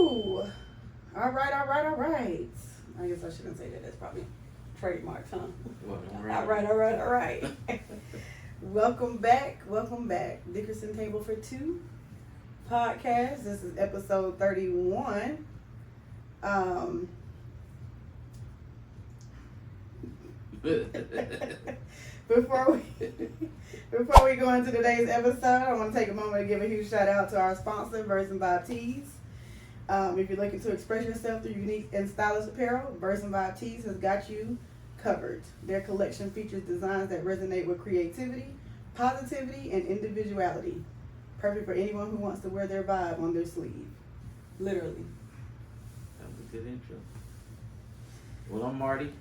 Woo! All right. I guess I shouldn't say that. That's probably trademarked, huh? Well, All right. Welcome back. Dickerson Table for Two podcast. This is episode 31. Before we go into today's episode, I want to take a moment to give a huge shout out to our sponsor, Verse and Vibe Tees. If you're looking to express yourself through unique and stylish apparel, Verse and Vibe Tees has got you covered. Their collection features designs that resonate with creativity, positivity, and individuality. Perfect for anyone who wants to wear their vibe on their sleeve. Literally. That was a good intro. Well, I'm Marty.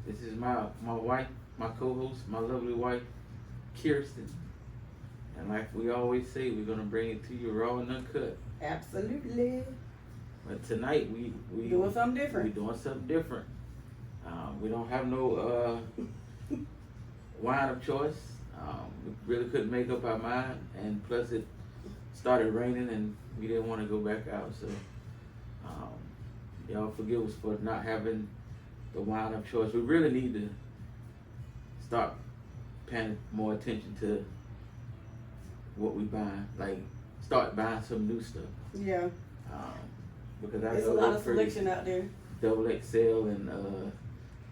This is my wife, my co-host, my lovely wife, Kirsten. And like we always say, we're gonna bring it to you raw and uncut. Absolutely. But tonight we doing something different. We're doing something different. We don't have no wine of choice. We really couldn't make up our mind, and plus it started raining, and we didn't want to go back out. So y'all forgive us for not having the wine of choice. We really need to start paying more attention to what we buying. Like start buying some new stuff. Yeah. Because there's a lot of selection out there. Double XL and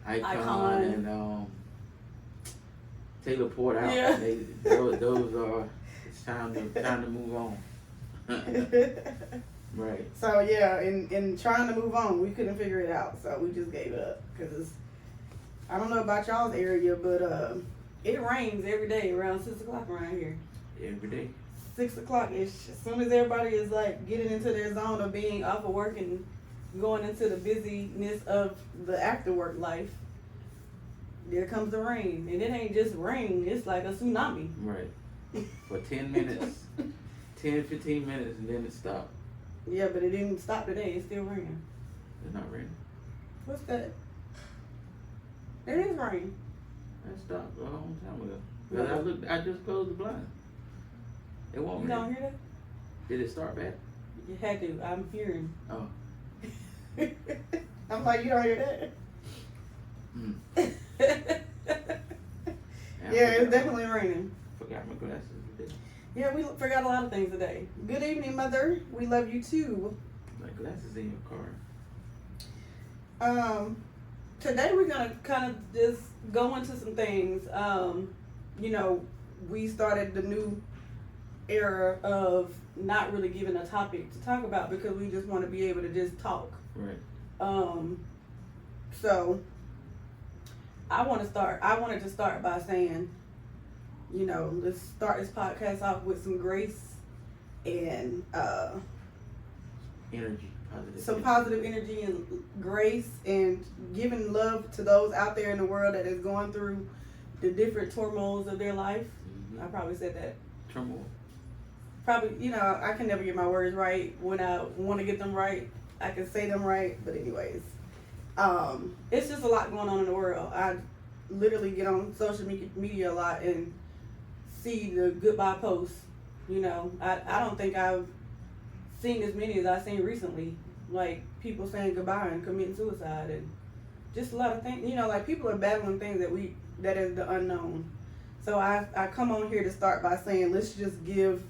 Icon and Taylor Port out. Yeah. Those are. It's time to move on. Right. So yeah, in trying to move on, we couldn't figure it out, so we just gave it up. Cause I don't know about y'all's area, but it rains every day around 6 o'clock around here. Every day. 6 o'clock ish. As soon as everybody is like getting into their zone of being off of work and going into the busyness of the after work life, there comes the rain, and it ain't just rain; it's like a tsunami. Right. For 10 minutes, 10-15 minutes, and then it stopped. Yeah, but it didn't stop today. It's still raining. It's not raining. What's that? It is rain. That stopped a long time ago. I just closed the blind. It won't You rain. don't hear that? Did it start back? You had to. I'm hearing. Oh. I'm like, you don't hear that? Yeah, it's definitely raining. Forgot my glasses today. Yeah, we forgot a lot of things today. Good evening, Mother. We love you too. My glasses in your car. Today we're gonna kind of just go into some things. We started the new era of not really giving a topic to talk about because we just want to be able to just talk. Right. So I wanted to start by saying, let's start this podcast off with some grace and Energy. positive energy and grace, and giving love to those out there in the world that is going through the different turmoils of their life. Mm-hmm. I probably said that. Turmoil. Probably, I can never get my words right. When I want to get them right, I can say them right. But anyways, it's just a lot going on in the world. I literally get on social media a lot and see the goodbye posts. I don't think I've seen as many as I've seen recently. Like people saying goodbye and committing suicide, and just a lot of things. Like people are battling things that is the unknown. So I come on here to start by saying, let's just give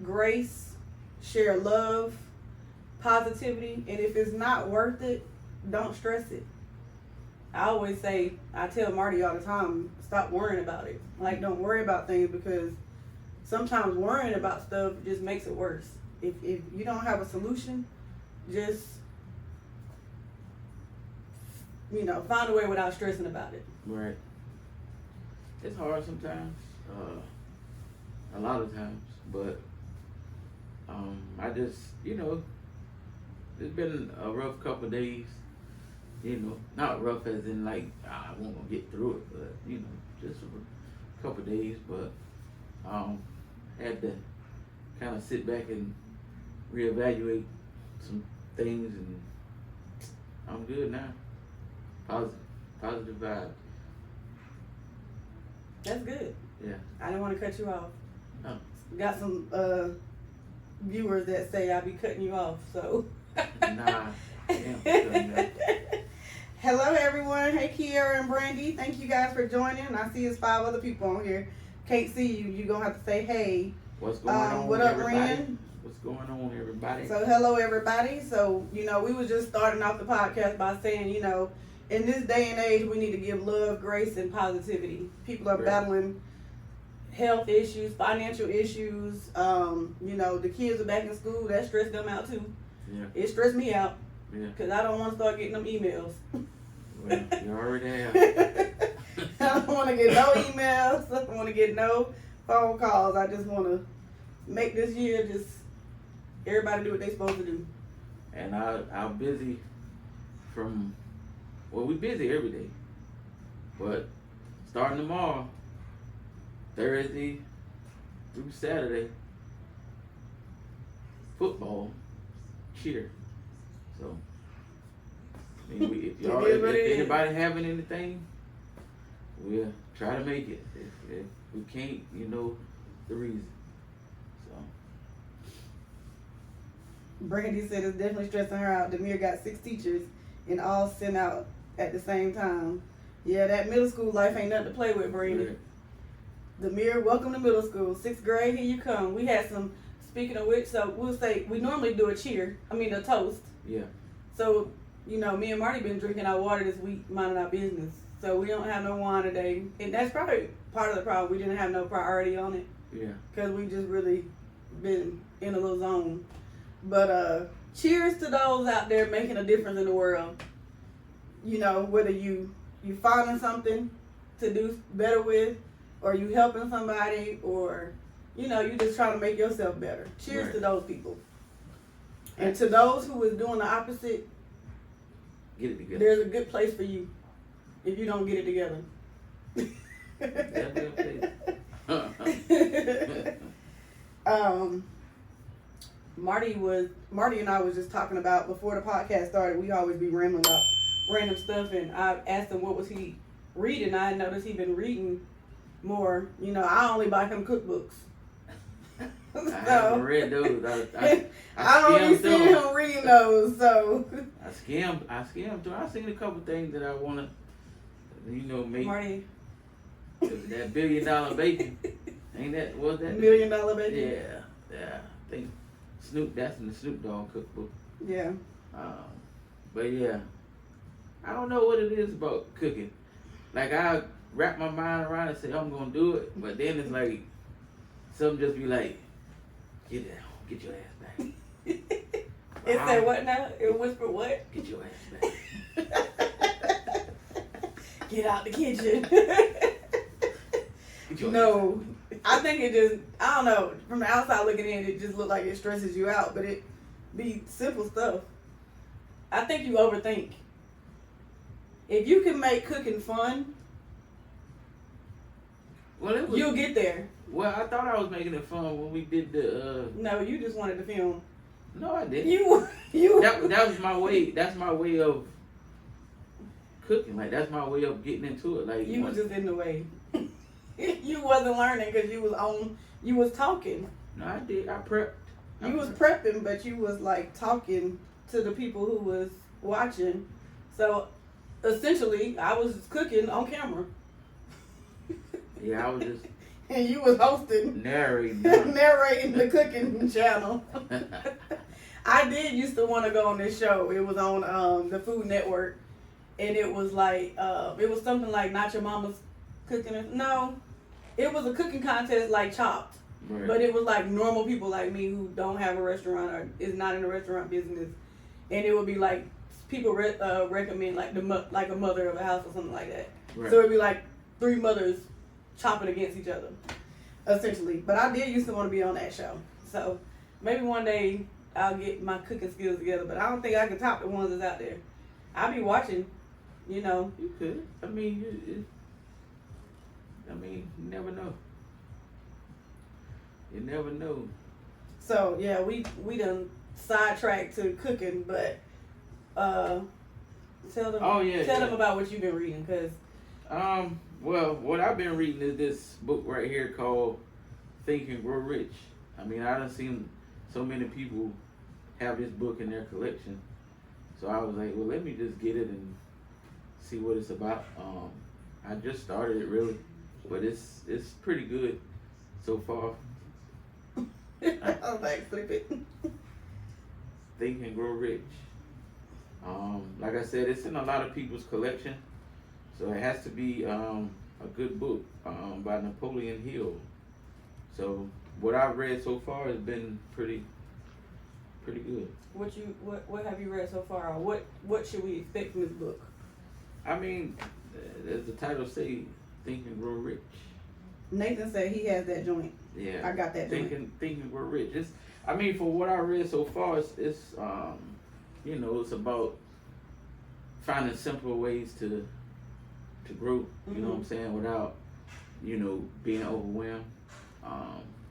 grace, share love, positivity, and if it's not worth it, don't stress it. I always say, I tell Marty all the time, stop worrying about it. Like, don't worry about things, because sometimes worrying about stuff just makes it worse. If you don't have a solution, just find a way without stressing about it. Right. It's hard sometimes, a lot of times, but I just, it's been a rough couple of days, not rough as in like, I won't gonna get through it, but, just a couple of days, but had to kind of sit back and reevaluate some things, and I'm good now. Positive vibe. That's good. Yeah. I didn't want to cut you off. Oh. Got some viewers that say I be cutting you off. So. Nah. Damn. Hello everyone. Hey Kiara and Brandy. Thank you guys for joining. I see there's 5 other people on here. Can't see you. You're gonna have to say hey. What's going on? What up, everybody? Ren? What's going on, everybody? So hello everybody. So, we was just starting off the podcast by saying, in this day and age we need to give love, grace, and positivity. People are battling health issues, financial issues. The kids are back in school. That stressed them out too. Yeah. It stressed me out. Yeah. Because I don't want to start getting them emails. Well, you already have. I don't want to get no emails. I don't want to get no phone calls. I just want to make this year just everybody do what they supposed to do. And I'm busy we busy every day. But starting tomorrow, Thursday through Saturday, football, cheer. So, if anybody having anything, we'll try to make it. If we can't, the reason. So. Brandy said it's definitely stressing her out. Demir got 6 teachers and all sent out at the same time. Yeah, that middle school life ain't nothing to play with, Brandy. Yeah. Demir, welcome to middle school. 6th grade, here you come. We had some, speaking of which, so we'll say, we normally do a toast. Yeah. So, me and Marty been drinking our water this week, minding our business. So we don't have no wine today. And that's probably part of the problem. We didn't have no priority on it. Yeah. Because we just really been in a little zone. But cheers to those out there making a difference in the world. Whether you finding something to do better with, or you helping somebody, or, you just trying to make yourself better. Cheers to those people. And to those who is doing the opposite, get it together. There's a good place for you if you don't get it together. Marty and I was just talking about before the podcast started. We always be rambling about random stuff, and I asked him what was he reading. I noticed he'd been reading more. I only buy him cookbooks. I haven't read those. I don't even see him reading those. So I scammed too. I seen a couple things that I want to, make. Marty, that $1 billion baby. Ain't that was that $1 million baby? Yeah. I think that's in the Snoop Dogg cookbook. Yeah. But yeah, I don't know what it is about cooking. Like I wrap my mind around it and say I'm gonna do it, but then it's like something just be like, get down, get your ass back. It said what now? It whispered what? Get your ass back. Get out the kitchen. No, I think it just, I don't know, from the outside looking in, it just look like it stresses you out, but it be simple stuff. I think you overthink. If you can make cooking fun, you'll get there. Well, I thought I was making it fun when we did the. No, you just wanted to film. No, I didn't. You. That was my way. That's my way of cooking. Like that's my way of getting into it. Like you was just in the way. You wasn't learning because you was talking. No, I did. I prepped. You was prepping, but you was like talking to the people who was watching. So essentially, I was cooking on camera. Yeah, I was just. And you was hosting, narrating the cooking channel. I did used to want to go on this show. It was on the Food Network, and it was like it was something like Not Your Mama's Cooking. No, it was a cooking contest like Chopped, right. But it was like normal people like me who don't have a restaurant or is not in the restaurant business, and it would be like people recommend like a mother of a house or something like that. Right. So it'd be like 3 mothers chopping against each other, essentially. But I did used to want to be on that show. So maybe one day I'll get my cooking skills together. But I don't think I can top the ones that's out there. I'll be watching, You could. I mean, you never know. You never know. So yeah, we done sidetracked to cooking, but tell them about what you've been reading, cause. Well, what I've been reading is this book right here called Think and Grow Rich. I mean, I done seen so many people have this book in their collection. So I was like, well, let me just get it and see what it's about. I just started it really, but it's pretty good so far. I was like, flip it. Think and Grow Rich. Like I said, it's in a lot of people's collection, so it has to be a good book by Napoleon Hill. So what I've read so far has been pretty good. What have you read so far, or what should we expect from this book? I mean, as the title say, Think and Grow Rich. Nathan said he has that joint. Yeah, I got that joint. Think and Grow Rich. I mean, for what I read so far, it's you know, it's about finding simpler ways to grow. You know what I'm saying, without, you know, being overwhelmed.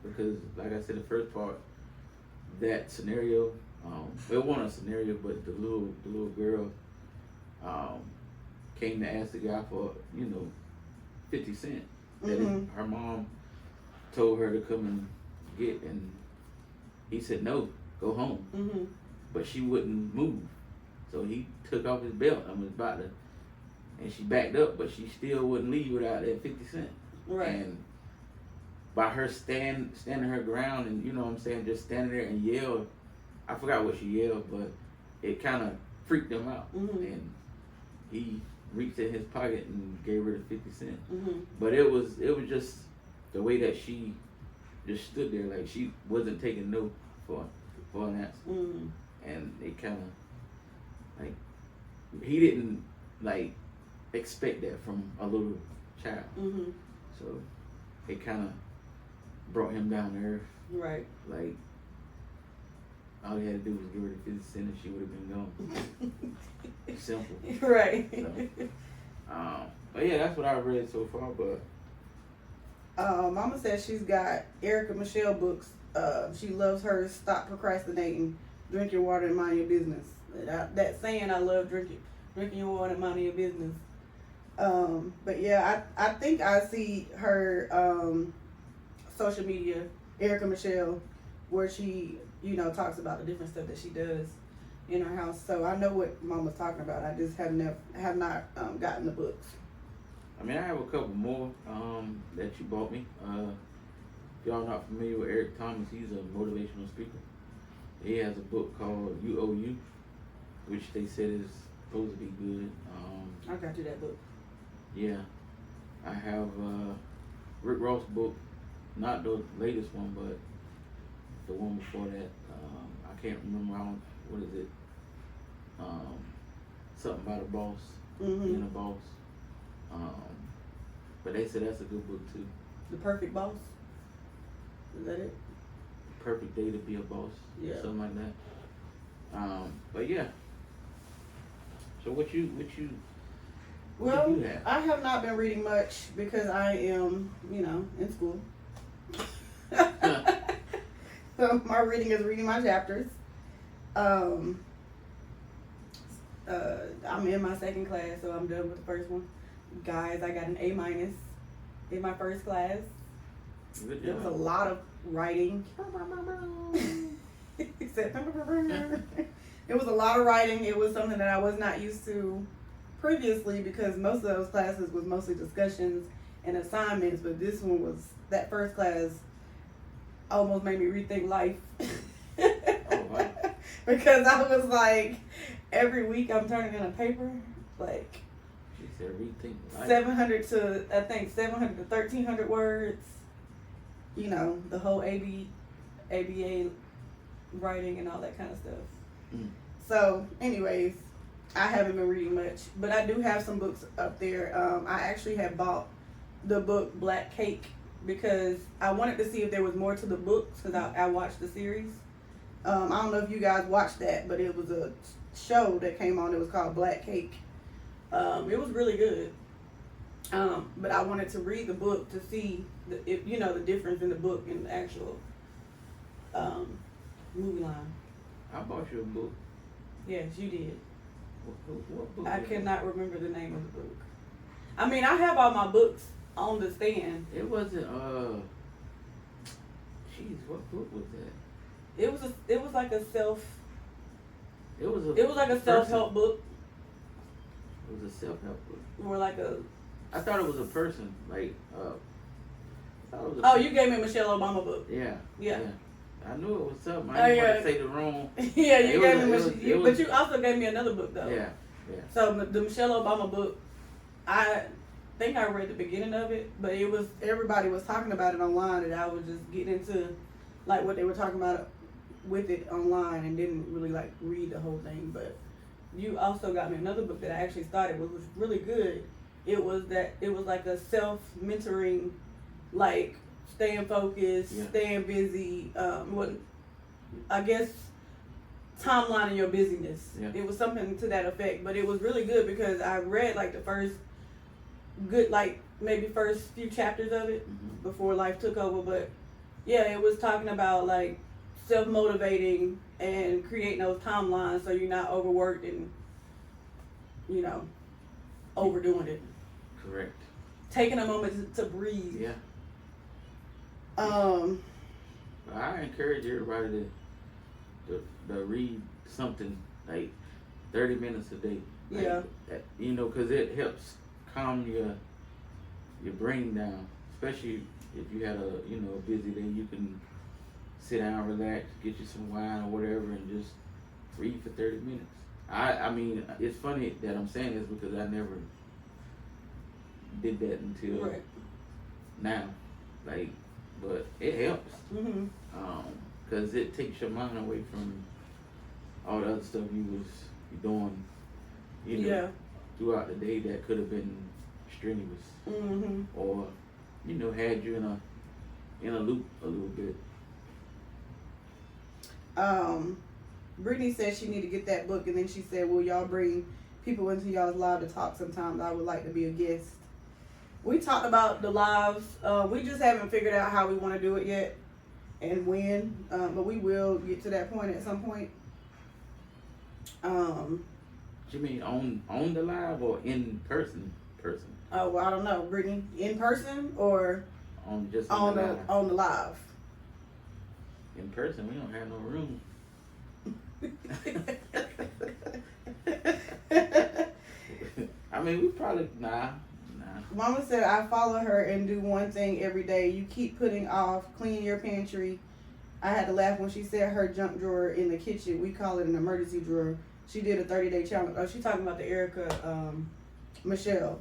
Because like I said, the first part, that scenario, it wasn't a scenario, but the little girl came to ask the guy for, you know, 50 cents that her mom told her to come and get, and he said no, go home. But she wouldn't move, so he took off his belt and was about to, and she backed up, but she still wouldn't leave without that 50 cents. Right. And by her standing her ground, and you know what I'm saying, just standing there and yelled, I forgot what she yelled, but it kind of freaked him out. And he reached in his pocket and gave her the 50 cents. But it was just the way that she just stood there, like she wasn't taking no for an answer. And it kind of, like, he didn't like expect that from a little child. So it kind of brought him down to earth. Right. Like, all he had to do was give her the 50 cents and she would have been gone. Simple. Right. So, but yeah, that's what I've read so far. But Mama says she's got Erica Michelle books. She loves hers. Stop procrastinating. Drink your water and mind your business. That saying, I love drinking your water and minding your business. But yeah, I think I see her social media, Erica Michelle, where she, you know, talks about the different stuff that she does in her house. So I know what Mama's talking about. I just have not gotten the books. I mean, I have a couple more that you bought me. If y'all not familiar with Eric Thomas, he's a motivational speaker. He has a book called You Owe You, which they said is supposed to be good. I got you that book. Yeah, I have Rick Ross' book, not the latest one, but the one before that. I can't remember. What is it? Something about a boss, being a boss. But they said that's a good book too. The Perfect Boss. Is that it? Perfect Day to Be a Boss. Yeah. Something like that. But yeah. So what you Well, you have? I have not been reading much because I am, you know, in school. So my reading is reading my chapters. I'm in my second class, so I'm done with the first one. Guys, I got an A- in my first class. Good There was a job. lot of writing. It was a lot of writing. It was something that I was not used to previously because most of those classes was mostly discussions and assignments, but this one was, that first class almost made me rethink life. Oh, wow. Because I was like, every week I'm turning in a paper, like She said rethink life. 700 to 1300 words. You know, the whole ABA writing and all that kind of stuff. So, anyways, I haven't been reading much, but I do have some books up there. I actually have bought the book Black Cake because I wanted to see if there was more to the books because I watched the series. I don't know if you guys watched that, but it was a show that came on. It was called Black Cake. It was really good. But I wanted to read the book to see if you know the difference in the book and the actual movie line. I bought you a book. Yes, you did. What book? I was cannot remember the name of the book. I mean, I have all my books on the stand. It wasn't. Jeez, what book was that? It was like a self. It was a. It was like a self-help book. It was a self-help book. Or like a. I thought it was a person. Like. I thought it was a Oh, you gave me a Michelle Obama book. Yeah. Yeah. I knew it was something. I didn't want to say the wrong. Yeah, you gave me Michelle. But you also gave me another book though. Yeah. Yeah. So the Michelle Obama book, I think I read the beginning of it, but it was everybody was talking about it online, and I was just getting into like what they were talking about with it online, and didn't really like read the whole thing. But you also got me another book that I actually started, which was really good. It was like a self-mentoring, like staying focused, staying busy. What I guess timeline in your busyness. Yeah. It was something to that effect, but it was really good because I read like the first few chapters of it before life took over. But yeah, it was talking about like self-motivating and creating those timelines so you're not overworked and overdoing it. Correct. Taking a moment to breathe. Yeah. I encourage everybody to read something like 30 minutes a day. Like, yeah. Because it helps calm your brain down, especially if you had a busy day. You can sit down, relax, get you some wine or whatever, and just read for 30 minutes. I mean, it's funny that I'm saying this because I never did that until now. Like, but it helps. Because it takes your mind away from all the other stuff you doing, throughout the day that could have been strenuous, or had you in a loop a little bit. Brittany said she need to get that book, and then she said, "Will y'all bring people into y'all's live to talk sometimes? I would like to be a guest." We talked about the lives. We just haven't figured out how we want to do it yet and when, but we will get to that point at some point. You mean on the live or in person? Oh, well, I don't know, Brittany. In person or on the live? In person, we don't have no room. I mean, we probably nah. Mama said I follow her and do one thing every day. You keep putting off clean your pantry. I had to laugh when she said her junk drawer in the kitchen. We call it an emergency drawer. She did a 30-day challenge. Oh, she's talking about the Erica Michelle.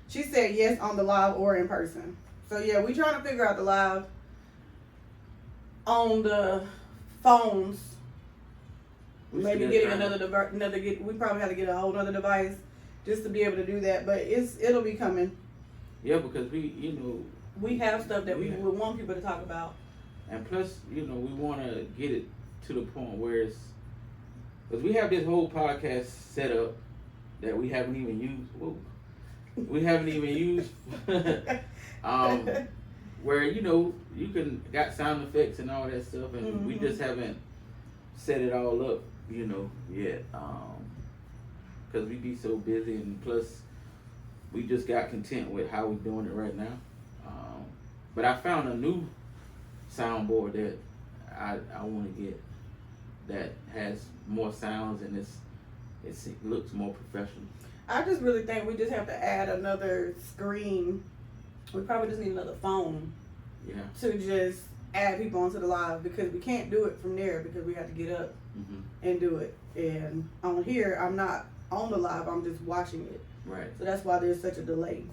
She said yes on the live or in person. So yeah, we trying to figure out the live on the phones. Maybe getting we probably have to get a whole other device just to be able to do that, but it'll be coming. Yeah, because we have stuff that we would want people to talk about. And plus, we want to get it to the point where it's, because we have this whole podcast set up that we haven't even used. Whoa. We haven't even used. Where you can got sound effects and all that stuff, and we just haven't set it all up, yet. Because we be so busy, and plus we just got content with how we're doing it right now. But I found a new soundboard that I want to get that has more sounds and it looks more professional. I just really think we just have to add another screen. We probably just need another phone. Yeah. To just add people onto the live, because we can't do it from there because we have to get up and do it. And on here, I'm not on the live, I'm just watching it. Right. So that's why there's such a delay.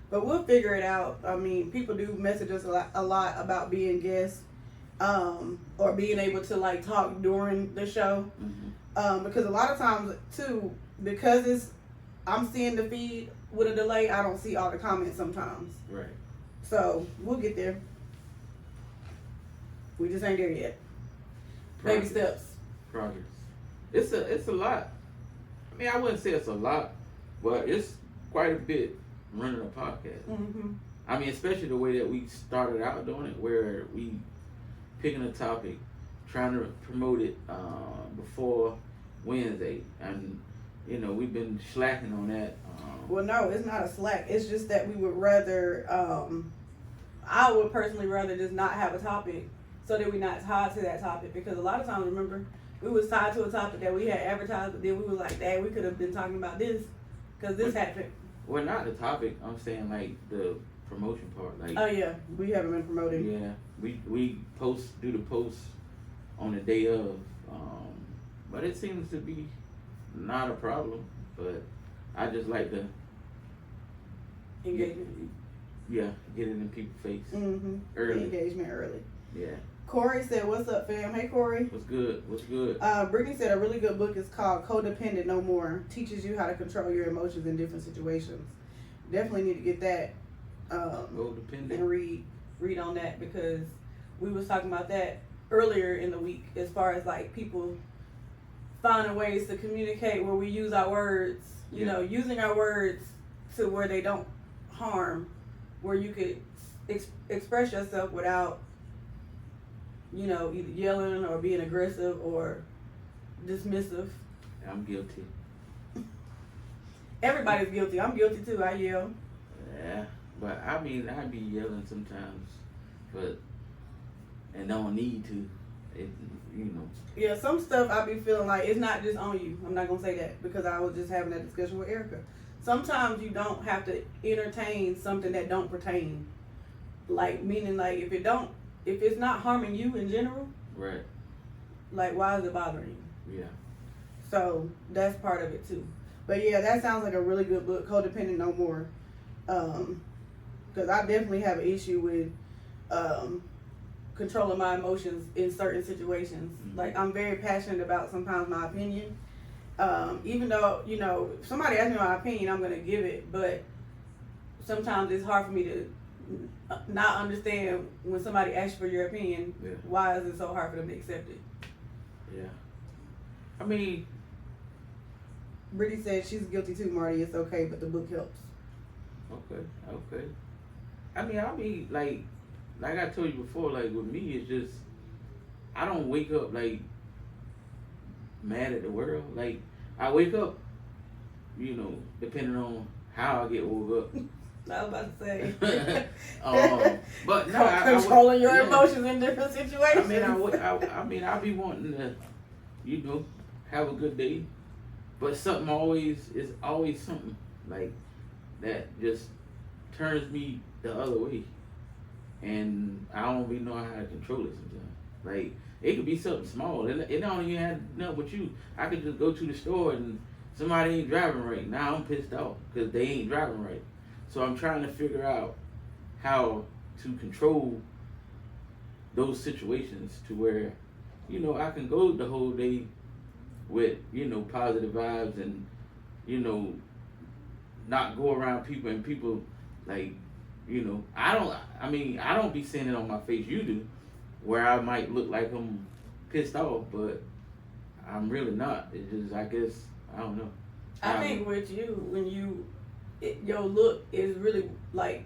But we'll figure it out. I mean, people do message us a lot about being guests, or being able to like talk during the show. Because a lot of times too, because I'm seeing the feed with a delay, I don't see all the comments sometimes. Right. So we'll get there. We just ain't there yet. Baby steps. Progress. It's a lot. I mean, I wouldn't say it's a lot, but it's quite a bit running a podcast. I mean, especially the way that we started out doing it, where we picking a topic, trying to promote it before Wednesday, and we've been slacking on that. Well, no, it's not a slack. It's just that we would rather, I would personally rather just not have a topic so that we're not tied to that topic. Because a lot of times, remember, we was tied to a topic that we had advertised, but then we was like, "Dad, we could have been talking about this because this happened." Well, not the topic. I'm saying like the promotion part. Like, Oh yeah, we haven't been promoting. yeah, we do the post on the day of, but it seems to be not a problem. But I just like to Engagement. get it in people's face Early. Engagement early. Yeah. Corey said, "What's up, fam?" Hey, Corey. What's good? What's good? Brittany said a really good book is called Codependent No More. Teaches you how to control your emotions in different situations. Definitely need to get that Codependent. and read on that, because we was talking about that earlier in the week, as far as like people finding ways to communicate where we use our words, you know, using our words to where they don't harm, where you could express yourself without, you know, either yelling or being aggressive or dismissive. I'm guilty. Everybody's guilty. I'm guilty too. I yell. Yeah, but I mean, I be yelling sometimes, and don't need to. It, you know. Yeah, some stuff I be feeling like it's not just on you. I'm not gonna say that, because I was just having that discussion with Erica. Sometimes you don't have to entertain something that don't pertain. Like, meaning like if it's not harming you in general, Right. like why is it bothering you? Yeah. So that's part of it too. But yeah, that sounds like a really good book, Codependent No More. Because I definitely have an issue with controlling my emotions in certain situations. Mm-hmm. Like, I'm very passionate about sometimes my opinion. Even though, you know, if somebody asks me my opinion, I'm going to give it. But sometimes it's hard for me to not understand when somebody asks for your opinion. Yeah. Why is it so hard for them to accept it? Yeah. I mean, Brittany said she's guilty too, Marty. It's okay, but the book helps. okay. I mean, like I told you before, like with me, it's just, I don't wake up like mad at the world. Like, I wake up, you know, depending on how I get woke up. I was about to say. But no, controlling your emotions in different situations. I mean, I be wanting to, you know, have a good day, but something is always something like that just turns me the other way, and I don't really know how to control it sometimes. Like, it could be something small. It don't even have nothing with you. I could just go to the store and somebody ain't driving right. Now I'm pissed off because they ain't driving right. So I'm trying to figure out how to control those situations to where, you know, I can go the whole day with, you know, positive vibes and, you know, not go around people and people like, you know, I don't be seeing it on my face. You do, where I might look like I'm pissed off, but I'm really not. It's just, I guess, I don't know. I think with you, when your look is really like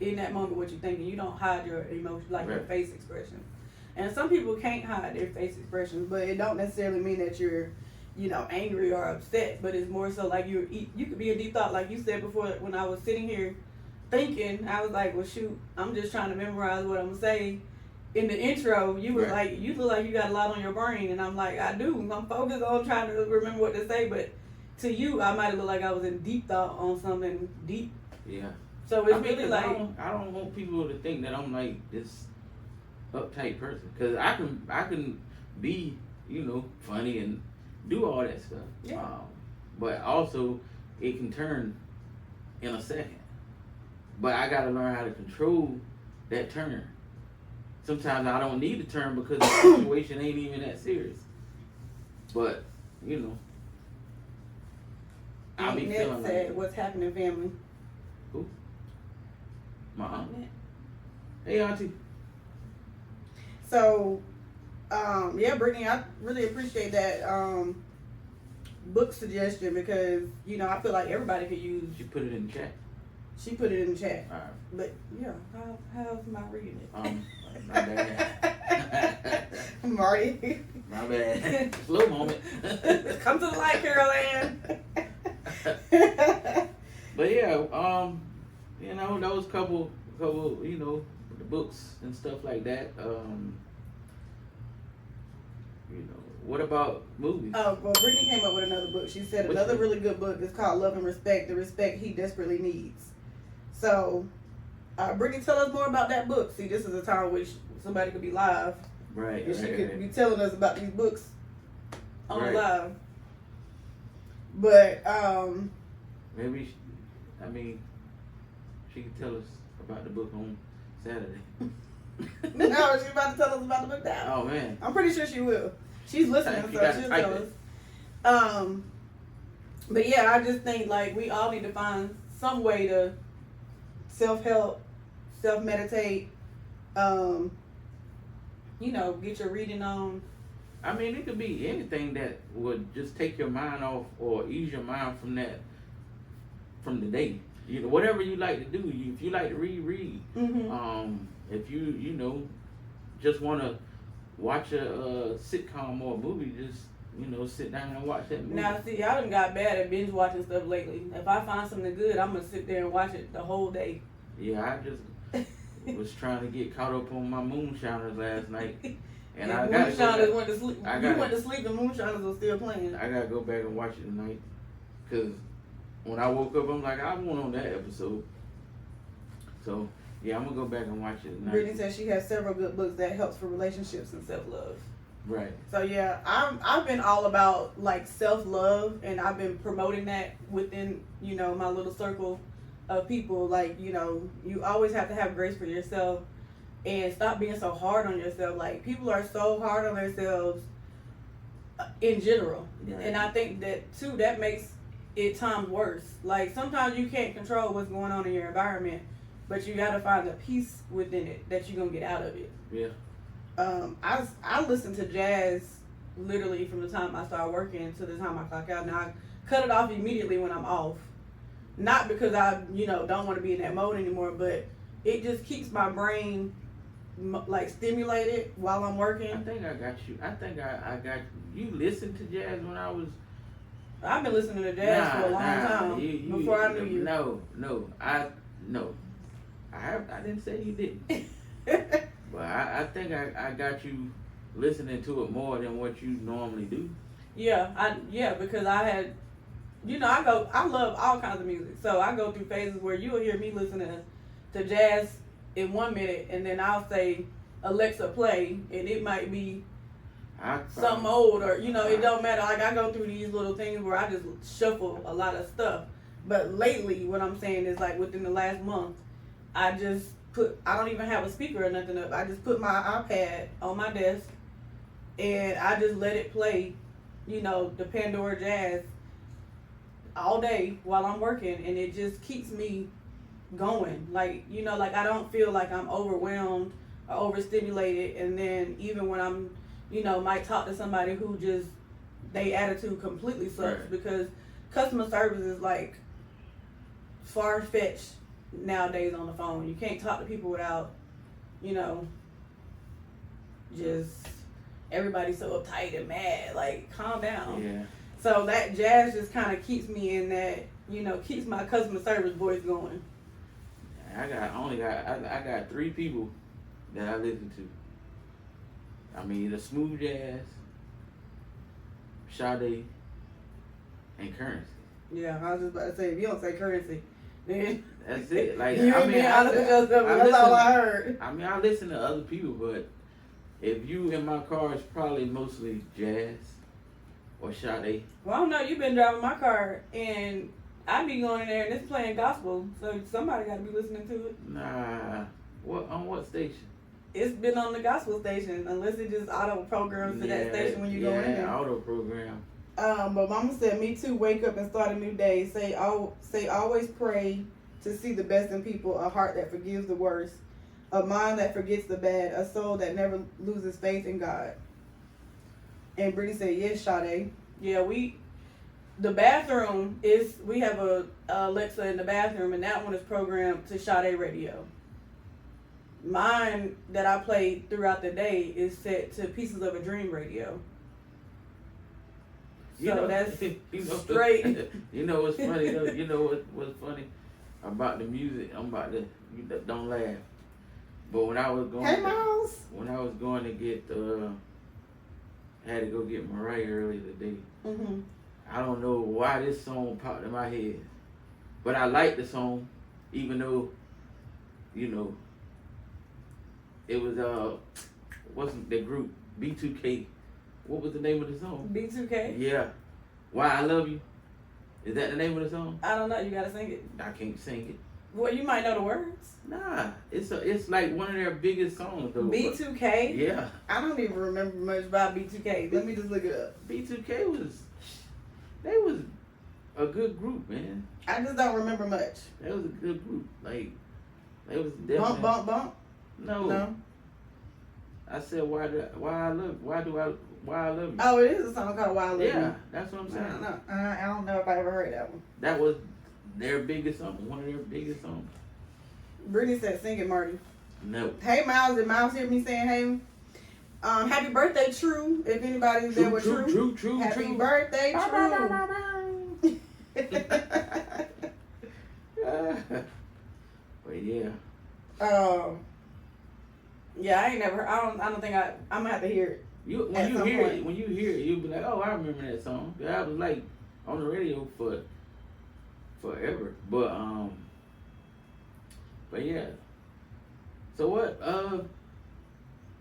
in that moment what you're thinking. You don't hide your emotions, like your face expression. And some people can't hide their face expressions, but it don't necessarily mean that you're, you know, angry or upset. But it's more so like you could be in deep thought, like you said before. When I was sitting here thinking, I was like, well, shoot, I'm just trying to memorize what I'm gonna say. In the intro, you were like, you look like you got a lot on your brain, and I'm like, I do. I'm focused on trying to remember what to say, but to you, I might have looked like I was in deep thought on something deep. Yeah. So it's really like, I don't want people to think that I'm like this uptight person, because I can be, you know, funny and do all that stuff. Yeah. But also it can turn in a second. But I gotta learn how to control that turn. Sometimes I don't need to turn because the situation ain't even that serious. But, you know, I'll be feeling said, like, what's happening, family? who? My aunt. Hey, auntie. So, yeah, Brittany, I really appreciate that book suggestion, because, you know, I feel like everybody could use. She put it in the chat. She put it in the chat. All right. But yeah, how's my reading it? My bad. Marty. My bad. Slow moment. Come to the light, Carol Ann. But yeah, you know, those couple, you know, the books and stuff like that. You know, what about movies? Oh, well, Brittany came up with another book. She said Which another one? really good book is called Love and Respect, the respect he desperately needs. So, Brittany, tell us more about that book. See, this is a time which somebody could be live. Right. And she right, could right. be telling us about these books on Right. live. But, Maybe, she could tell us about the book on Saturday. no, she's about to tell us about the book now. Oh man. I'm pretty sure she will. She's listening, You so gotta she'll type tell it. us. But yeah, I just think like we all need to find some way to self-help, self-meditate, get your reading on. I mean, it could be anything that would just take your mind off or ease your mind from the day. You know, whatever you like to do. If you like to read. Mm-hmm. If you just want to watch a sitcom or a movie, just sit down and watch that movie. Now, see, y'all done got bad at binge watching stuff lately. If I find something good, I'm gonna sit there and watch it the whole day. Yeah, I just was trying to get caught up on my Moonshiners last night, and I got Moonshiners went to sleep. I You gotta- went to sleep, and Moonshiners was still playing. I gotta go back and watch it tonight, cause when I woke up, I'm like, I went on that episode. So yeah, I'm gonna go back and watch it tonight. Brittany says she has several good books that helps for relationships and self-love. Right. So yeah, I've been all about like self-love, and I've been promoting that within my little circle of people. Like you always have to have grace for yourself and stop being so hard on yourself. Like people are so hard on themselves in general, Right. and I think that too that makes it times worse. Like sometimes you can't control what's going on in your environment, but you got to find the peace within it that you're gonna get out of it. Yeah. I listen to jazz literally from the time I start working to the time I clock out. Now I cut it off immediately when I'm off, not because I don't want to be in that mode anymore, but it just keeps my brain like stimulated while I'm I working. think I got you. I think I got you. You listened to jazz when I was. I've been listening to jazz for a long time before I knew you. No. I didn't say you didn't. But I think I got you listening to it more than what you normally do. Yeah, because I had, I love all kinds of music. So I go through phases where you'll hear me listening to jazz in 1 minute, and then I'll say, Alexa, play, and it might be something old, or, it don't matter. Like, I go through these little things where I just shuffle a lot of stuff. But lately, what I'm saying is, like, within the last month, I don't even have a speaker or nothing up. I just put my iPad on my desk, and I just let it play, the Pandora jazz all day while I'm working, and it just keeps me going. Like, like I don't feel like I'm overwhelmed or overstimulated, and then even when I'm, might talk to somebody who just, they attitude completely sucks, Right. because customer service is like far-fetched nowadays on the phone. You can't talk to people without, just everybody's so uptight and mad. Like, calm down. Yeah. So that jazz just kind of keeps me in that, keeps my customer service voice going. I got 3 people that I listen to. I mean, the smooth jazz, Sade, and Currency. Yeah, I was just about to say, if you don't say Currency, then That's it. Like, you ain't being honest with yourself. That's all I heard. I mean, I listen to other people, but if you in my car, it's probably mostly jazz or Sade. Well, I don't know. You've been driving my car, and I be going in there, and it's playing gospel, so somebody got to be listening to it. Nah. On what station? It's been on the gospel station, unless it just auto programs to that station when you go in there. Yeah, auto program. But Mama said, me too, wake up and start a new day. Say always pray to see the best in people, a heart that forgives the worst, a mind that forgets the bad, a soul that never loses faith in God. And Brittany said, yes, Sade. Yeah, the bathroom we have a Alexa in the bathroom, and that one is programmed to Sade radio. Mine that I play throughout the day is set to Pieces of a Dream radio. So that's straight. You know what's funny though? You know what's funny about the music? Don't laugh. But when I was going, Hey, Miles. when I was going to get I had to go get Mariah earlier today. Mhm. I don't know why this song popped in my head, but I like the song, even though, you know, it was wasn't the group B2K? What was the name of the song? B2K. Yeah, Why I Love You. Is that the name of the song? I don't know. You gotta sing it. I can't sing it. Well, you might know the words. Nah, it's like one of their biggest songs though. B2K. Yeah. I don't even remember much about B2K. Let me just look it up. B2K they was a good group, man. I just don't remember much. They was a good group. Like they was Bump, definitely. bump, bump. No. No. I said why I love you. Oh, it is a song called "Why I Love You." Yeah, that's what I'm I saying. don't know. I don't know if I ever heard that one. That was their biggest song, one of their biggest songs. Brittany said, "Sing it, Marty." No. Hey, Miles. Did Miles hear me saying hey? Happy birthday, True. If anybody's there with True. Happy birthday, True. But yeah. Yeah, I ain't never. I don't think I'm gonna have to hear it. When you hear it, you'll be like, oh, I remember that song. Yeah, I was like on the radio for forever. But yeah. So what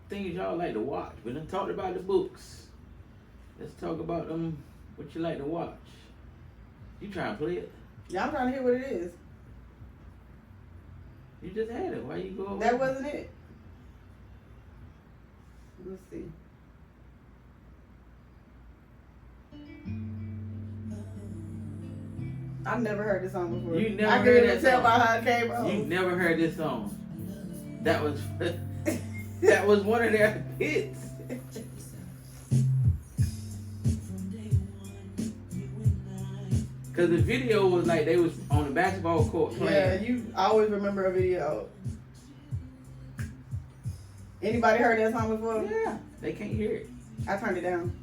things y'all like to watch? We done talked about the books. Let's talk about what you like to watch. You trying to play it? Yeah, I'm trying to hear what it is. You just had it. Why you go away? That wasn't it. Let's see. I've never heard this song before. You never I heard can that tell song. by how it came on. You never heard this song. That was that was one of their hits. Cause the video was like they was on the basketball court playing. Yeah, you always remember a video. Anybody heard that song before? Yeah, they can't hear it. I turned it down.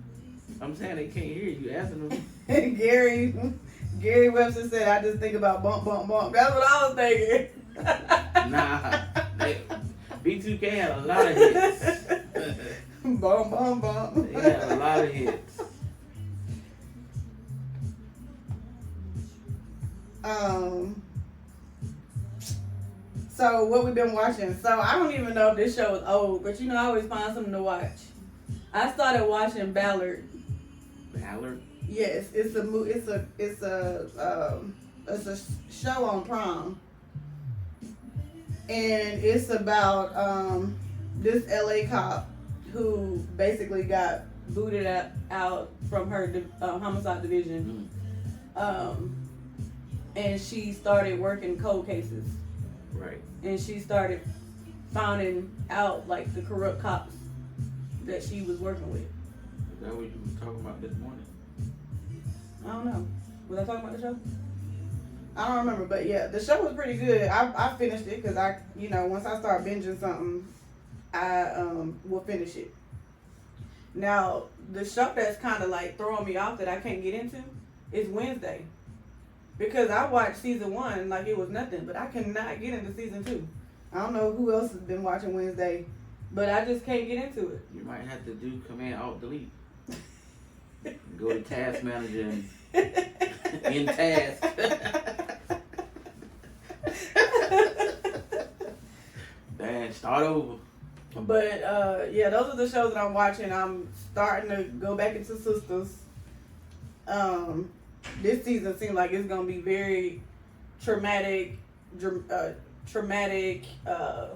I'm saying they can't hear you asking them. Gary Webster said, "I just think about bump, bump, bump." That's what I was thinking. Nah, B2K had a lot of hits. Bump, bump, bump. They had a lot of hits. So what we've been watching. So I don't even know if this show is old, but you know I always find something to watch. I started watching Ballard. Ballard? Yes, it's a show on Prime, and it's about this LA cop who basically got booted out from her homicide division, and she started working cold cases. Right. And she started finding out like the corrupt cops that she was working with. Is that what you were talking about this morning? I don't know. Was I talking about the show? I don't remember, but yeah, the show was pretty good. I finished it because once I start binging something, I will finish it. Now, the show that's kind of like throwing me off that I can't get into is Wednesday. Because I watched season 1 like it was nothing, but I cannot get into season 2. I don't know who else has been watching Wednesday, but I just can't get into it. You might have to do Command Alt Delete. Go to Task Manager and in task. Then start over. But yeah, those are the shows that I'm watching. I'm starting to go back into Sisters. This season seems like it's gonna be very traumatic, a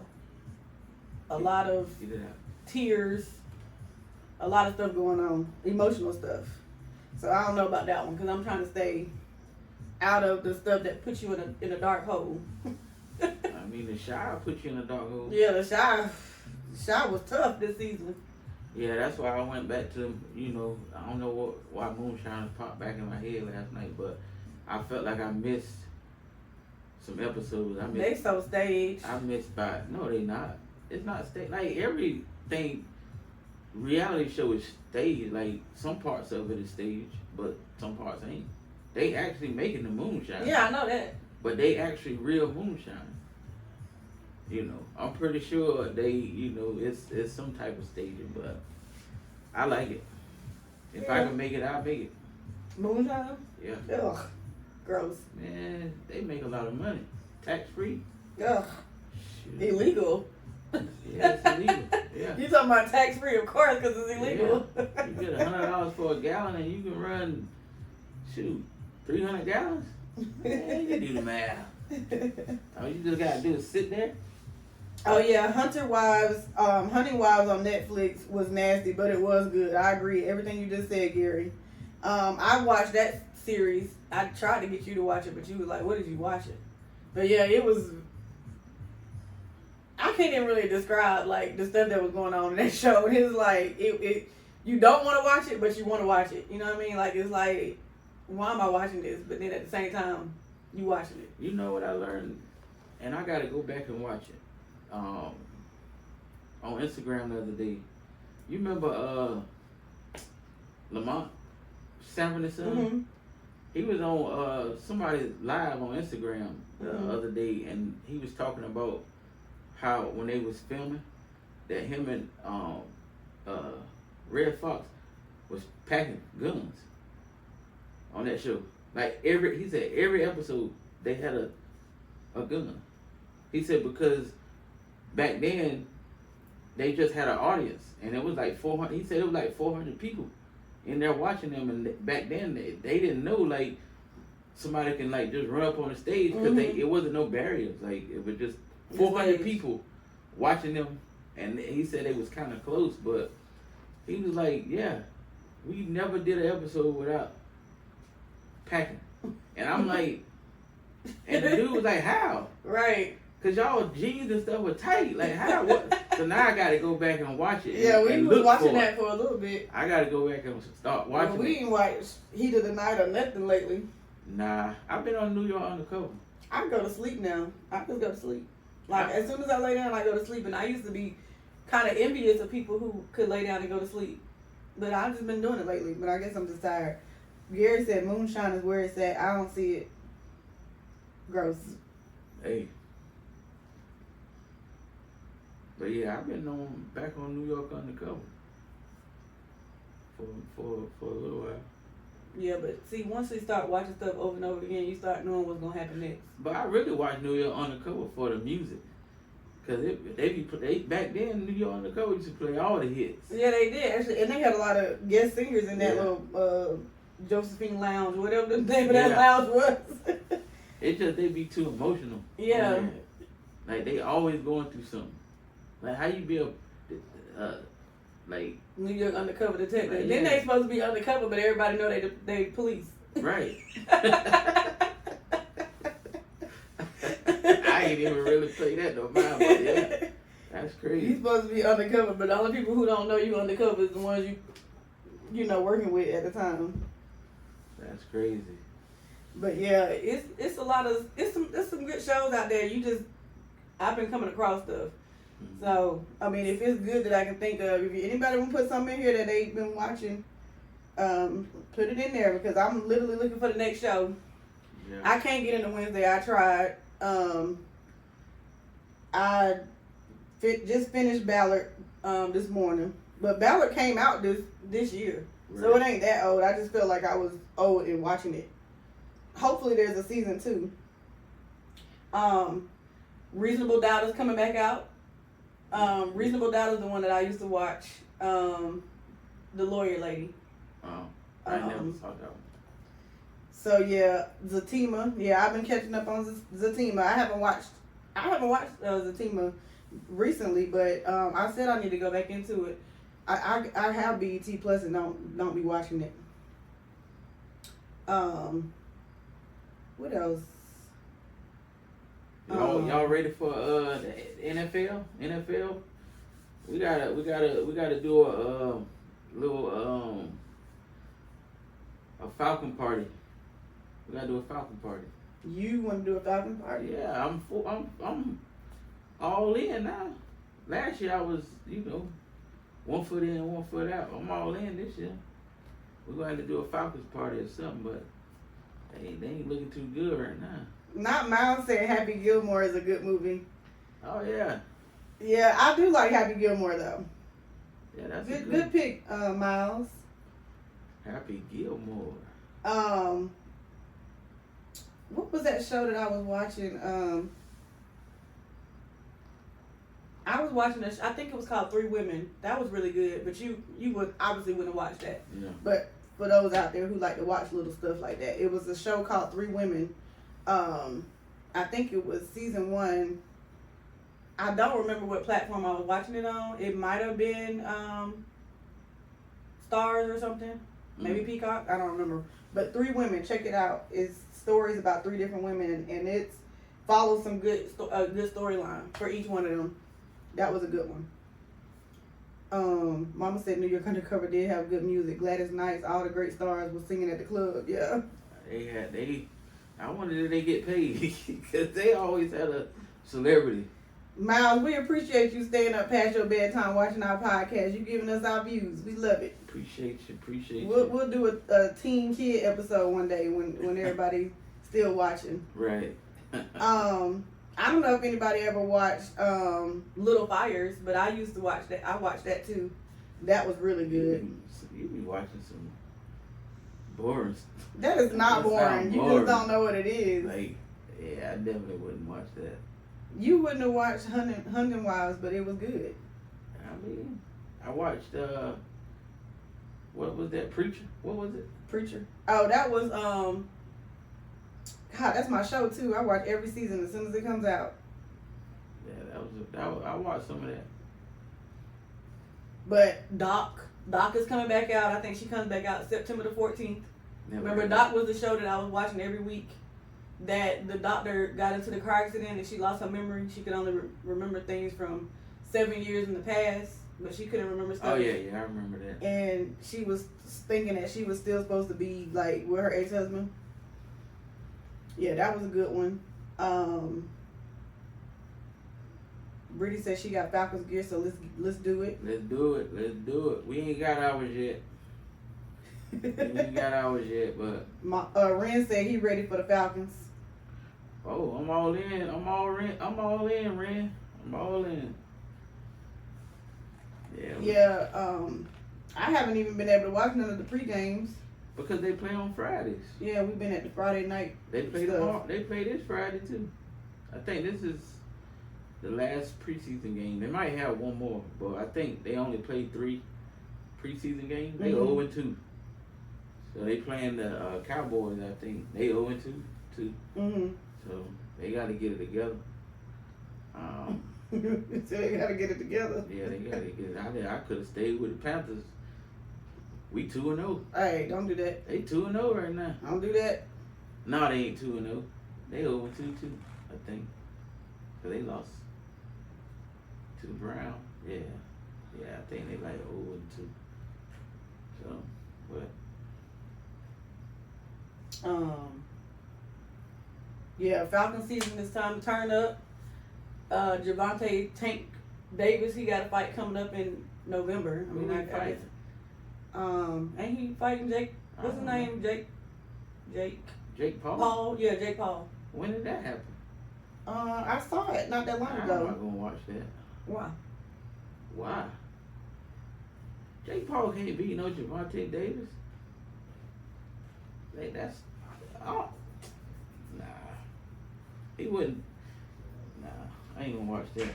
lot of tears, a lot of stuff going on, emotional stuff. So I don't know about that one because I'm trying to stay out of the stuff that puts you in a dark hole. I mean, The Shy put you in a dark hole. Yeah, the Shy was tough this season. Yeah, that's why I went back to, I don't know why Moonshine popped back in my head last night, but I felt like I missed some episodes. They so staged. I missed no, they not. It's not staged. Like, everything, reality show is staged. Like, some parts of it is staged, but some parts ain't. They actually making the moonshine. Yeah, I know that. But they actually real moonshine. I'm pretty sure they, it's some type of staging, but I like it. If I can make it, I'll make it. Moonshine? Yeah. Ugh. Gross. Man, they make a lot of money. Tax free. Ugh. Shoot. Illegal. Yeah, it's illegal. Yeah. You talking about tax free, of course, because it's illegal. Yeah. You get $100 for a gallon and you can run, 300 gallons? Man, you do the math. All you just gotta do is sit there. Oh yeah, Hunting Wives on Netflix was nasty, but it was good. I agree. Everything you just said, Gary. I watched that series. I tried to get you to watch it, but you was like, "What did you watch it?" But yeah, it was. I can't even really describe like the stuff that was going on in that show. It's like it you don't want to watch it, but you want to watch it. You know what I mean? Like it's like, why am I watching this? But then at the same time, you watching it. You know what I learned, and I gotta go back and watch it. On Instagram the other day. You remember Lamont Sanford and Son? Mm-hmm. He was on somebody live on Instagram the other day, and he was talking about how when they was filming that him and Red Fox was packing guns on that show. Like he said every episode they had a gun. He said because back then they just had an audience and it was like 400. He said it was like 400 people in there watching them, and back then they didn't know like somebody can like just run up on the stage because it wasn't no barriers. Like it was just 400 people watching them, and he said it was kind of close, but he was like, yeah, we never did an episode without packing. And I'm like, and the dude was like, how? Right. Cause y'all jeans and stuff were tight. Like how? What? So now I gotta go back and watch it. Yeah, we and was look watching for that it. for a little bit. I gotta go back and start watching We it. ain't watch Heat of the Night or nothing lately. Nah, I've been on New York Undercover. I go to sleep now. I just go to sleep. Like as soon as I lay down, I go to sleep. And I used to be kind of envious of people who could lay down and go to sleep. But I've just been doing it lately. But I guess I'm just tired. Gary said Moonshine is where it's at. I don't see it. Gross. Hey. But yeah, I've been back on New York Undercover for a little while. Yeah, but see, once you start watching stuff over and over again, you start knowing what's gonna happen next. But I really watch New York Undercover for the music, cause they back then New York Undercover used to play all the hits. Yeah, they did actually, and they had a lot of guest singers in that Yeah. little Josephine Lounge, whatever the name of that lounge was. It's just they be too emotional. Yeah. Like they always going through something. Like how you be like New York undercover detective. Right, Then yeah. they supposed to be undercover, but everybody know they police. right. I ain't even really play that no mind, but yeah, that's You crazy. supposed to be undercover, but the only people who don't know you undercover is the ones you know working with at the time. That's crazy. But yeah, it's a lot of it's some good shows out there. I've been coming across stuff. So I mean, if it's good that I can think of, if anybody want to put something in here that they've been watching, put it in there because I'm literally looking for the next show. Yeah. I can't get into Wednesday. I tried. I just finished Ballard this morning, but Ballard came out this year, so it ain't that old. I just felt like I was old in watching it. Hopefully, there's a season 2. Reasonable Doubt is coming back out. Reasonable Doubt is the one that I used to watch. The lawyer lady. I never saw that one. So yeah, Zatima. Yeah, I've been catching up on Zatima. I haven't watched Zatima recently, but I said I need to go back into it. I have BET Plus and don't be watching it. What else? Y'all ready for the NFL? NFL? We gotta do a little a Falcon party. We gotta do a Falcon party. You want to do a Falcon party? Yeah, I'm all in now. Last year I was, 1 foot in, 1 foot out. I'm all in this year. We're gonna have to do a Falcons party or something, but they ain't looking too good right now. Not Miles saying Happy Gilmore is a good movie. Oh yeah. Yeah, I do like Happy Gilmore though. Yeah, that's Good pick, Miles. Happy Gilmore. What was that show that I was watching? I was watching this. I think it was called Three Women. That was really good. But you would obviously wouldn't watch that. Yeah. But for those out there who like to watch little stuff like that, it was a show called Three Women. I think it was season 1. I don't remember what platform I was watching it on. It might have been Stars or something. Maybe Peacock. I don't remember. But Three Women, check it out. It's stories about 3 different women, and it's follows some good storyline for each one of them. That was a good one. Mama said New York Undercover did have good music. Gladys Knight, all the great stars was singing at the club. Yeah. I wonder if they get paid because they always had a celebrity. Miles, we appreciate you staying up past your bedtime watching our podcast. You giving us our views. We love it. Appreciate you. We'll do a teen kid episode one day when everybody's still watching. Right. I don't know if anybody ever watched Little Fires, but I used to watch that. I watched that too. That was really good. You be watching some boring. That is not boring. You just don't know what it is. Like, yeah, I definitely wouldn't watch that. You wouldn't have watched Hunting Wives, but it was good. I mean, I watched what was that? Preacher? What was it? Preacher. Oh, that was God, that's my show too. I watch every season as soon as it comes out. Yeah, that was I watched some of that. But Doc is coming back out. I think she comes back out September the 14th. Remember, Doc was the show that I was watching every week. That the doctor got into the car accident and she lost her memory. She could only remember things from 7 years in the past, but she couldn't remember stuff. Oh yeah, I remember that. And she was thinking that she was still supposed to be like with her ex-husband. Yeah, that was a good one. Brittany said she got Falcons gear, so let's do it. Let's do it. We ain't got ours yet. But Ren said he ready for the Falcons. Oh, I'm all in. Ren. I'm all in. Yeah. I haven't even been able to watch none of the pre-games. Because they play on Fridays. Yeah, we've been at the Friday night. They play tomorrow. They play this Friday too. I think this is the last preseason game. They might have one more, but I think they only played 3 preseason games. They 0-2. So they playing the Cowboys. I think they 0-2 too. So they got to get it together. So they got to get it together. Yeah, they got to get it out there. I could have stayed with the Panthers. We 2-0. Hey, don't do that. They 2-0 right now. Don't do that. No, they ain't 2-0. They 0-2 too, I think. Cause they lost to the Browns. Yeah, I think they like 0-2. So, but. Yeah, Falcon season is time to turn up. Javante Tank Davis, he got a fight coming up in November. I mean, I guess. Ain't he fighting Jake? What's his name? Jake Paul? Paul? Yeah, Jake Paul. When did that happen? I saw it not that long ago. I'm not gonna watch that. Why? Jake Paul can't beat no Javante Davis. Like nah. He wouldn't. Nah, I ain't gonna watch that.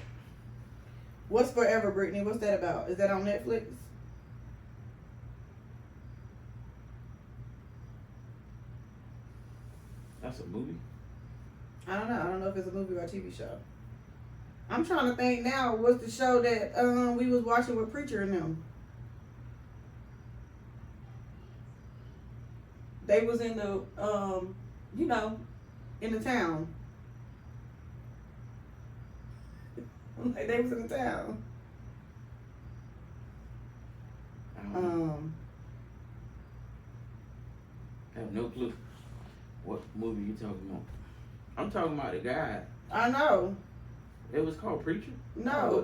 What's Forever, Brittany? What's that about? Is that on Netflix? That's a movie? I don't know. I don't know if it's a movie or a TV show. I'm trying to think now. What's the show that we was watching with Preacher and them? They was in the, in the town. Like they was in the town. I have no clue what movie you talking about. I'm talking about the guy. I know. It was called Preacher? No. It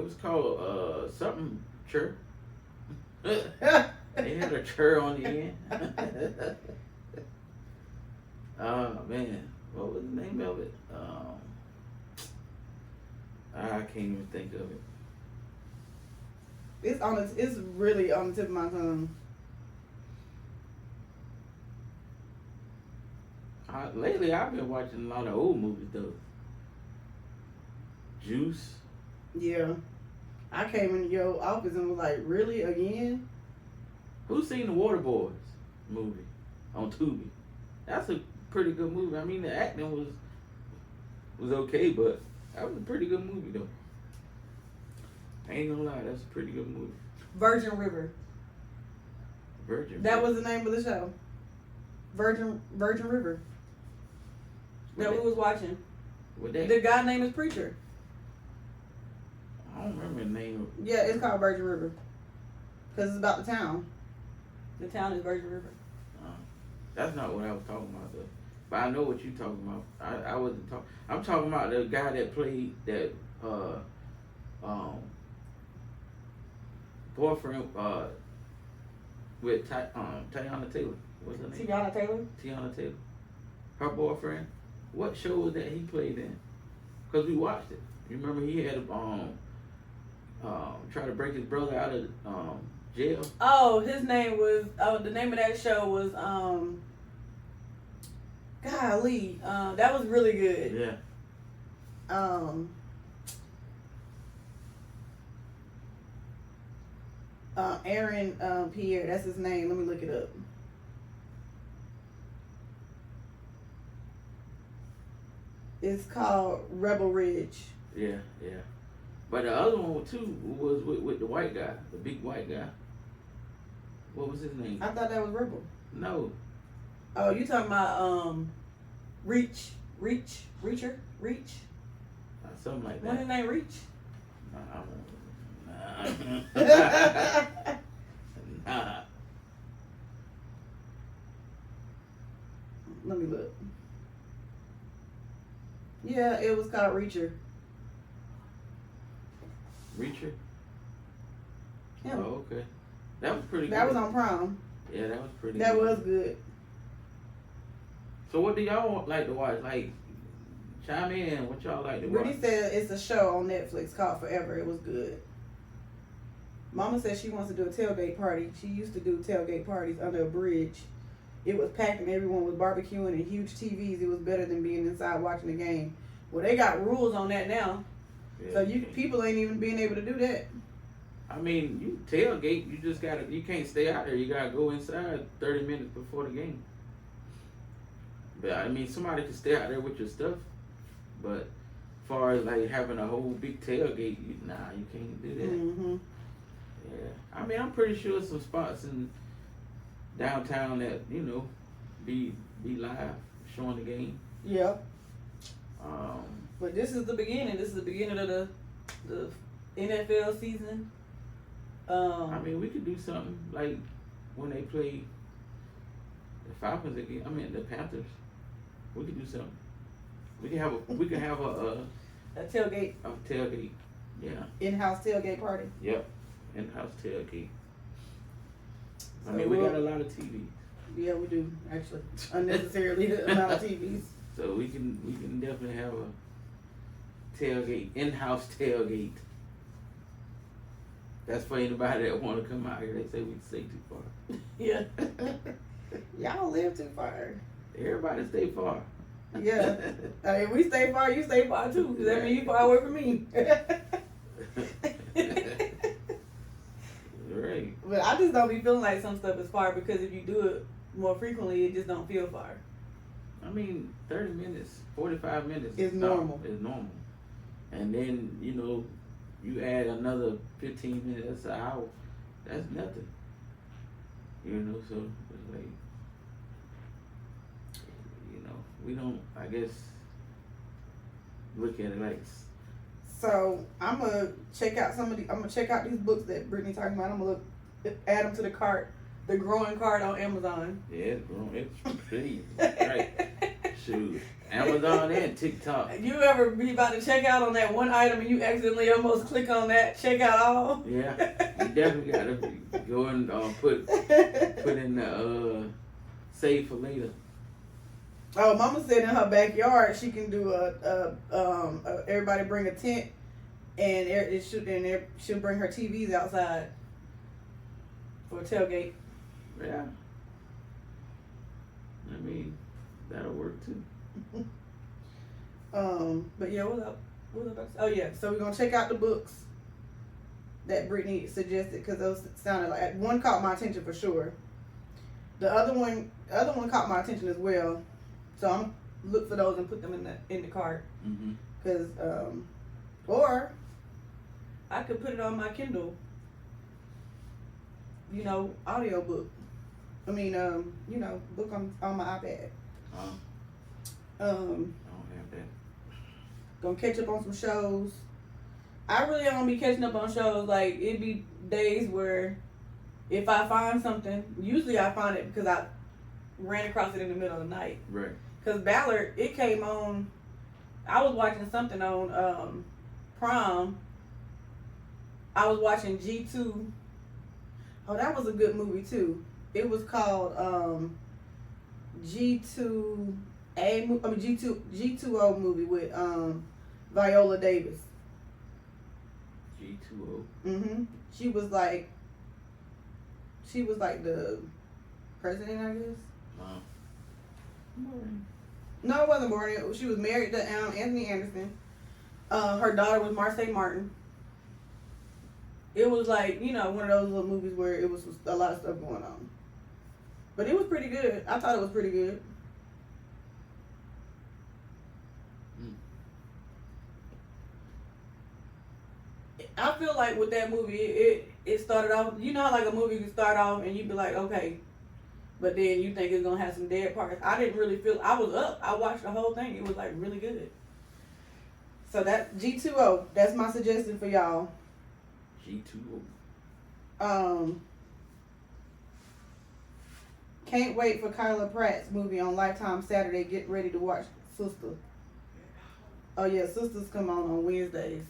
was called something chur. They had a chur on the end. Man, what was the name of it? I can't even think of it. It's really on the tip of my tongue. Lately, I've been watching a lot of old movies though. Juice. Yeah. I came in your office and was like, really again? Who's seen the Waterboys movie on Tubi? That's a pretty good movie. I mean, the acting was okay, but that was a pretty good movie though. I ain't gonna lie, that's a pretty good movie. Virgin River. Virgin. That was the name of the show. Virgin River. That we was watching. What that? The guy name is Preacher. I don't remember the name. Yeah, it's called Virgin River. Because it's about the town. The town is Virgin River. That's not what I was talking about though. But I know what you're talking about. I wasn't talking. I'm talking about the guy that played that boyfriend with Tiana Taylor. What's her name? Tiana Taylor. Tiana Taylor. Her boyfriend. What show was that he played in? Cause we watched it. You remember he had try to break his brother out of jail. Oh, his name was. Oh, the name of that show was. Golly, that was really good. Yeah. Aaron Pierre. That's his name. Let me look it up. It's called Rebel Ridge. Yeah. But the other one too was with the white guy, the big white guy. What was his name? I thought that was Rebel. No. Oh, you talking about Reacher? Something like that. What's his name? Reach? Nah. Let me look. Yeah, it was called Reacher. Reacher? Yeah. Oh, okay. That was pretty good. That was on Prime. Yeah, that was pretty That good. was good. So what do y'all like to watch? Like, chime in. What y'all like to watch? Brittany said it's a show on Netflix called Forever. It was good. Mama said she wants to do a tailgate party. She used to do tailgate parties under a bridge. It was packed and everyone was barbecuing and huge TVs. It was better than being inside watching the game. Well, they got rules on that now. Yeah, So people ain't even being able to do that. I mean, you tailgate, you can't stay out there. You gotta go inside 30 minutes before the game. But I mean, somebody can stay out there with your stuff. But as far as like having a whole big tailgate, you can't do that. Mm-hmm. Yeah, I mean, I'm pretty sure some spots in downtown that be live showing the game. Yeah. Um, But this is the beginning. This is the beginning of the NFL season. I mean, we could do something like when they play the Falcons again. I mean, the Panthers. We could do something. We can have a tailgate. A tailgate. Yeah. In-house tailgate party. Yep. In-house tailgate. I So mean, we got a lot of TVs. Yeah, we do actually. Unnecessarily the amount of TVs. So we can definitely have a tailgate, in-house tailgate. That's for anybody that want to come out here. They say we stay too far. Yeah. Y'all live too far. Everybody stay far. Yeah. If we stay far, you stay far too. Because that means you far away from me. Right. But I just don't be feeling like some stuff is far because if you do it more frequently, it just don't feel far. I mean, 30 minutes, 45 minutes It's normal. Is normal. And then, you add another 15 minutes, that's an hour. That's nothing. So it's like, we don't, I guess, look at it like. So I'm gonna check out I'm gonna check out these books that Brittany talking about. I'm gonna add them to the cart, the growing cart on Amazon. Yeah, it's growing. It's pretty. Right. Shoot. Amazon and TikTok. You ever be about to check out on that one item and you accidentally almost click on that check out all? Yeah, you definitely gotta go and put in the save for later. Oh, Mama said in her backyard she can do everybody bring a tent and it should bring her TVs outside for a tailgate. Yeah. I mean, that'll work too. But yeah, what up? Oh yeah, so we're gonna check out the books that Brittany suggested because those sounded like one caught my attention for sure. The other one caught my attention as well. So I'm look for those and put them in the cart. Mm-hmm. Cause or I could put it on my Kindle. Audio book. I mean, book on my iPad. I don't have that. Gonna catch up on some shows. I really don't be catching up on shows. Like, it be days where if I find something, usually I find it because I ran across it in the middle of the night. Right. Because Ballard, it came on, I was watching something on Prime. I was watching G2. Oh, that was a good movie too. It was called G2O movie with Viola Davis. G2O. Mhm. She was like the president, I guess. No, it wasn't born. She was married to Anthony Anderson. Her daughter was Marseille Martin. It was like, one of those little movies where it was a lot of stuff going on. But it was pretty good. I thought it was pretty good. I feel like with that movie, it started off, how like a movie can start off and you be like, okay, but then you think it's gonna have some dead parts. I didn't really feel, I was up. I watched the whole thing. It was like really good. So that G2O, that's my suggestion for y'all. G2O. Can't wait for Kyla Pratt's movie on Lifetime Saturday. Get ready to watch Sister. Oh yeah, Sisters come on Wednesdays.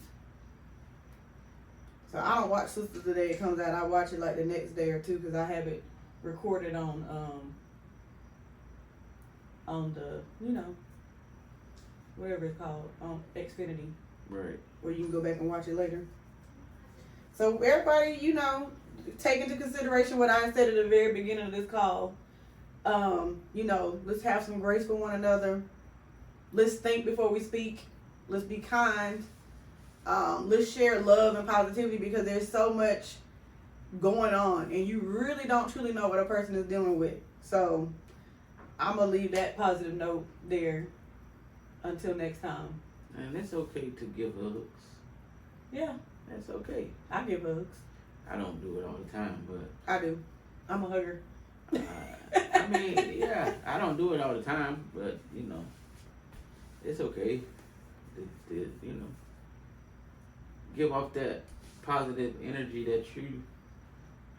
So I don't watch Sisters the day it comes out. I watch it like the next day or two because I have it recorded on the whatever it's called on Xfinity. Right. Where you can go back and watch it later. So everybody, take into consideration what I said at the very beginning of this call. Let's have some grace for one another. Let's think before we speak. Let's be kind. Let's share love and positivity because there's so much going on and you really don't truly know what a person is dealing with. So I'm going to leave that positive note there until next time. And it's okay to give hugs. Yeah. That's okay. I give hugs. I don't do it all the time, but I do. I'm a hugger. I mean, yeah, I don't do it all the time, but it's okay to give off that positive energy that you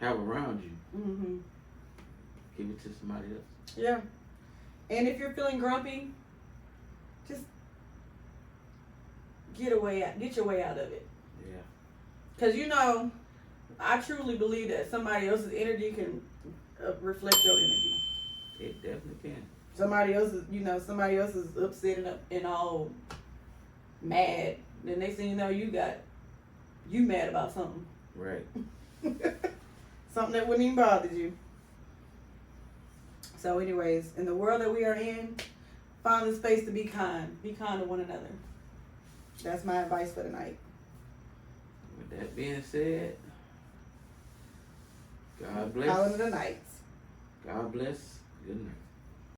have around you. Mm-hmm. Give it to somebody else. Yeah. And if you're feeling grumpy, just get your way out of it. Yeah. Because I truly believe that somebody else's energy can reflect your energy. It definitely can. Somebody else is upset and all mad. Then next thing you know, you mad about something. Right. Something that wouldn't even bother you. So anyways, in the world that we are in, find the space to be kind. Be kind to one another. That's my advice for tonight. With that being said, God bless. Calling it a night. God bless. Good night.